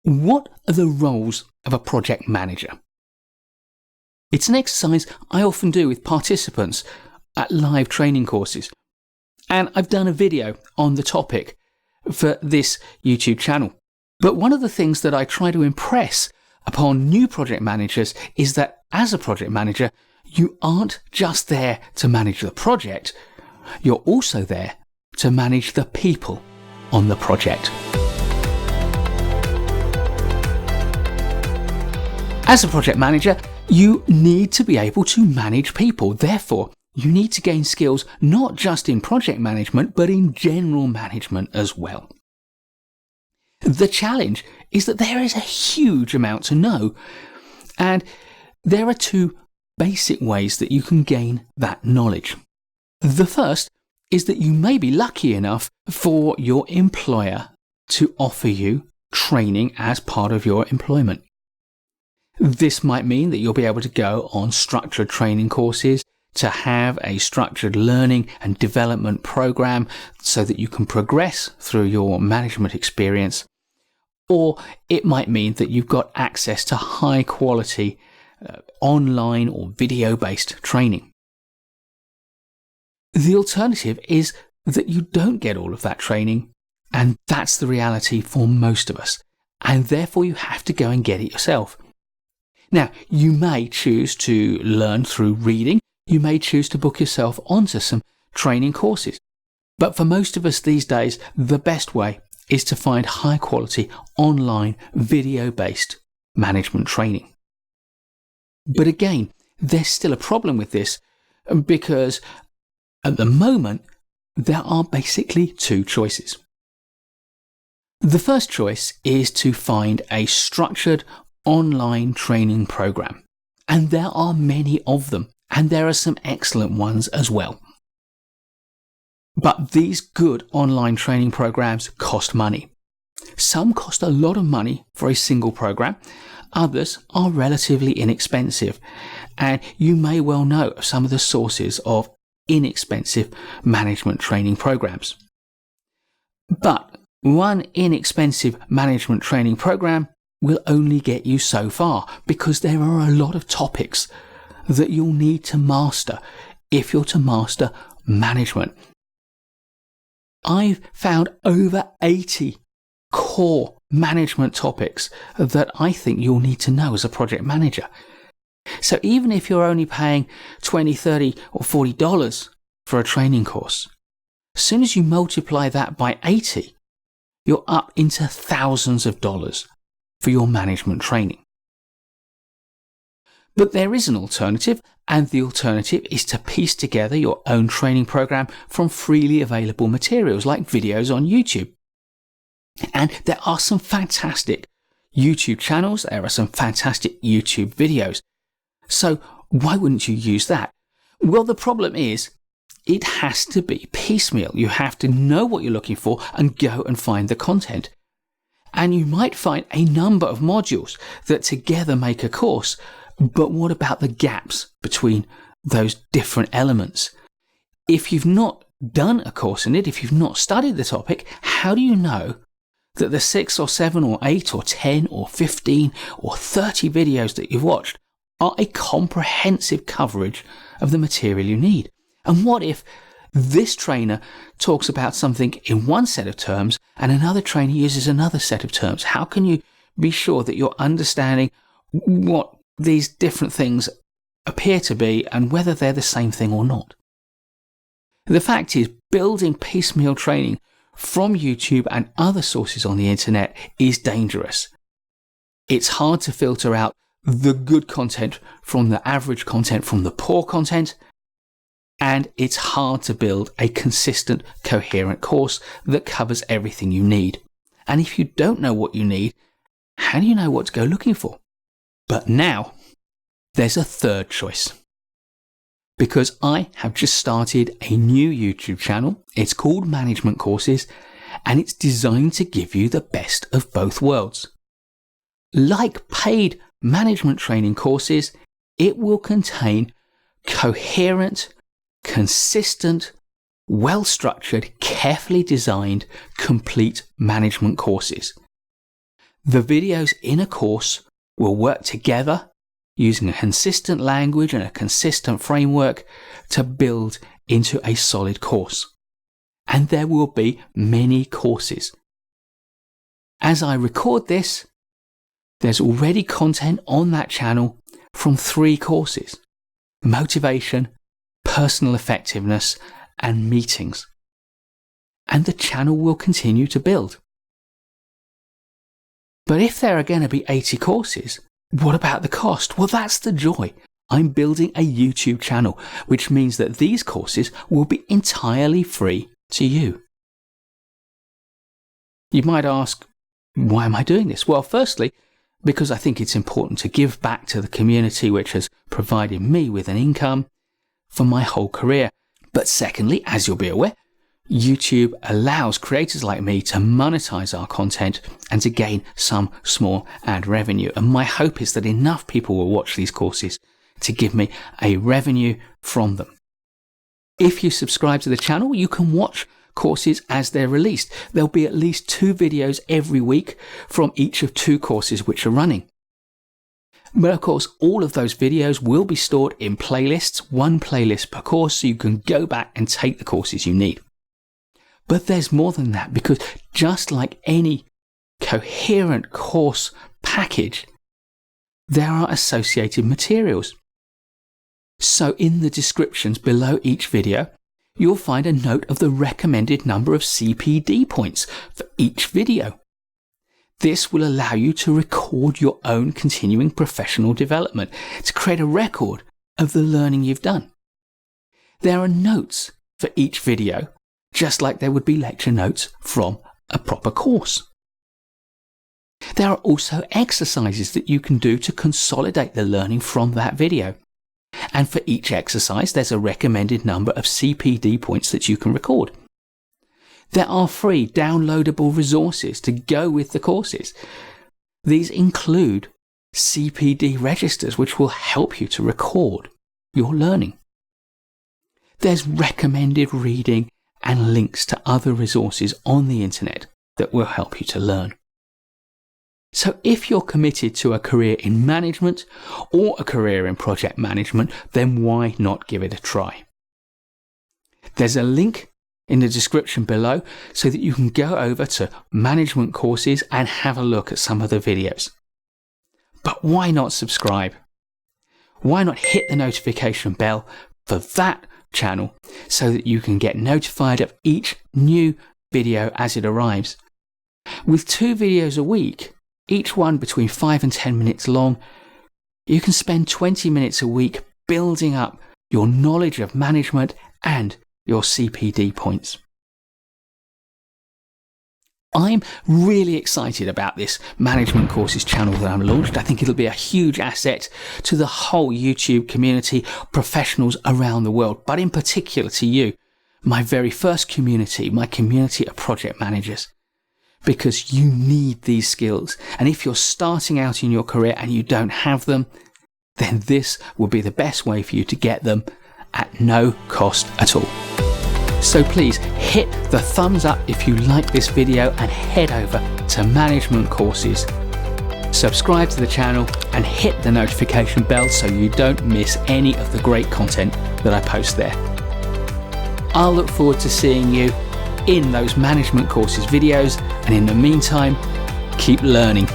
What are the roles of a project manager? It's an exercise I often do with participants at live training courses, and I've done a video on the topic for this YouTube channel. But one of the things that I try to impress upon new project managers is that as a project manager, you aren't just there to manage the project, you're also there to manage the people on the project. As a project manager, you need to be able to manage people. Therefore, you need to gain skills not just in project management, but in general management as well. The challenge is that there is a huge amount to know, and there are two basic ways that you can gain that knowledge. The first is that you may be lucky enough for your employer to offer you training as part of your employment. This might mean that you'll be able to go on structured training courses, to have a structured learning and development program so that you can progress through your management experience. Or it might mean that you've got access to high quality online or video-based training. The alternative is that you don't get all of that training, and that's the reality for most of us, and therefore you have to go and get it yourself. Now, you may choose to learn through reading, you may choose to book yourself onto some training courses, but for most of us these days, the best way is to find high quality online video-based management training. But again, there's still a problem with this because at the moment, there are basically two choices. The first choice is to find a structured online training program, and there are many of them, and there are some excellent ones as well. But these good online training programs cost money. Some cost a lot of money for a single program, others are relatively inexpensive, and you may well know of some of the sources of inexpensive management training programs. But one inexpensive management training program will only get you so far because there are a lot of topics that you'll need to master if you're to master management. I've found over 80 core management topics that I think you'll need to know as a project manager. So even if you're only paying $20, $30 or $40 for a training course, as soon as you multiply that by 80, you're up into thousands of dollars for your management training. But there is an alternative, and the alternative is to piece together your own training program from freely available materials like videos on YouTube. And there are some fantastic YouTube channels, there are some fantastic YouTube videos. So why wouldn't you use that? Well, the problem is it has to be piecemeal. You have to know what you're looking for and go and find the content. And you might find a number of modules that together make a course, but what about the gaps between those different elements? If you've not done a course in it, if you've not studied the topic, how do you know that the 6 or 7 or 8 or 10 or 15 or 30 videos that you've watched are a comprehensive coverage of the material you need? And what if this trainer talks about something in one set of terms and another trainer uses another set of terms? How can you be sure that you're understanding what these different things appear to be and whether they're the same thing or not? The fact is, building piecemeal training from YouTube and other sources on the internet is dangerous. It's hard to filter out the good content from the average content from the poor content, and it's hard to build a consistent, coherent course that covers everything you need. And if you don't know what you need, how do you know what to go looking for? But now, there's a third choice. Because I have just started a new YouTube channel. It's called Management Courses, and it's designed to give you the best of both worlds. Like paid management training courses, it will contain coherent, consistent, well-structured, carefully designed, complete management courses. The videos in a course will work together using a consistent language and a consistent framework to build into a solid course. And there will be many courses. As I record this, there's already content on that channel from 3 courses: motivation, personal effectiveness, and meetings. And the channel will continue to build. But if there are going to be 80 courses, what about the cost? Well, that's the joy. I'm building a YouTube channel, which means that these courses will be entirely free to you. You might ask, why am I doing this? Well, firstly, because I think it's important to give back to the community which has provided me with an income for my whole career. But secondly, as you'll be aware, YouTube allows creators like me to monetize our content and to gain some small ad revenue. And my hope is that enough people will watch these courses to give me a revenue from them. If you subscribe to the channel, you can watch courses as they're released. There'll be at least 2 videos every week from each of 2 courses which are running. But of course, all of those videos will be stored in playlists, 1 playlist per course, so you can go back and take the courses you need. But there's more than that, because just like any coherent course package, there are associated materials. So in the descriptions below each video, you'll find a note of the recommended number of CPD points for each video. This will allow you to record your own continuing professional development, to create a record of the learning you've done. There are notes for each video, just like there would be lecture notes from a proper course. There are also exercises that you can do to consolidate the learning from that video. And for each exercise, there's a recommended number of CPD points that you can record. There are free downloadable resources to go with the courses. These include CPD registers, which will help you to record your learning. There's recommended reading and links to other resources on the internet that will help you to learn. So if you're committed to a career in management or a career in project management, then why not give it a try? There's a link in the description below so that you can go over to management courses and have a look at some of the videos. But why not subscribe? Why not hit the notification bell for that channel so that you can get notified of each new video as it arrives? With 2 videos a week, each one between 5 and 10 minutes long, you can spend 20 minutes a week building up your knowledge of management and your CPD points. I'm really excited about this management courses channel that I've launched. I think it'll be a huge asset to the whole YouTube community, professionals around the world, but in particular to you, my very first community, my community of project managers. Because you need these skills. And if you're starting out in your career and you don't have them, then this will be the best way for you to get them at no cost at all. So please hit the thumbs up if you like this video and head over to Management Courses. Subscribe to the channel and hit the notification bell so you don't miss any of the great content that I post there. I'll look forward to seeing you in those management courses videos, and in the meantime, keep learning.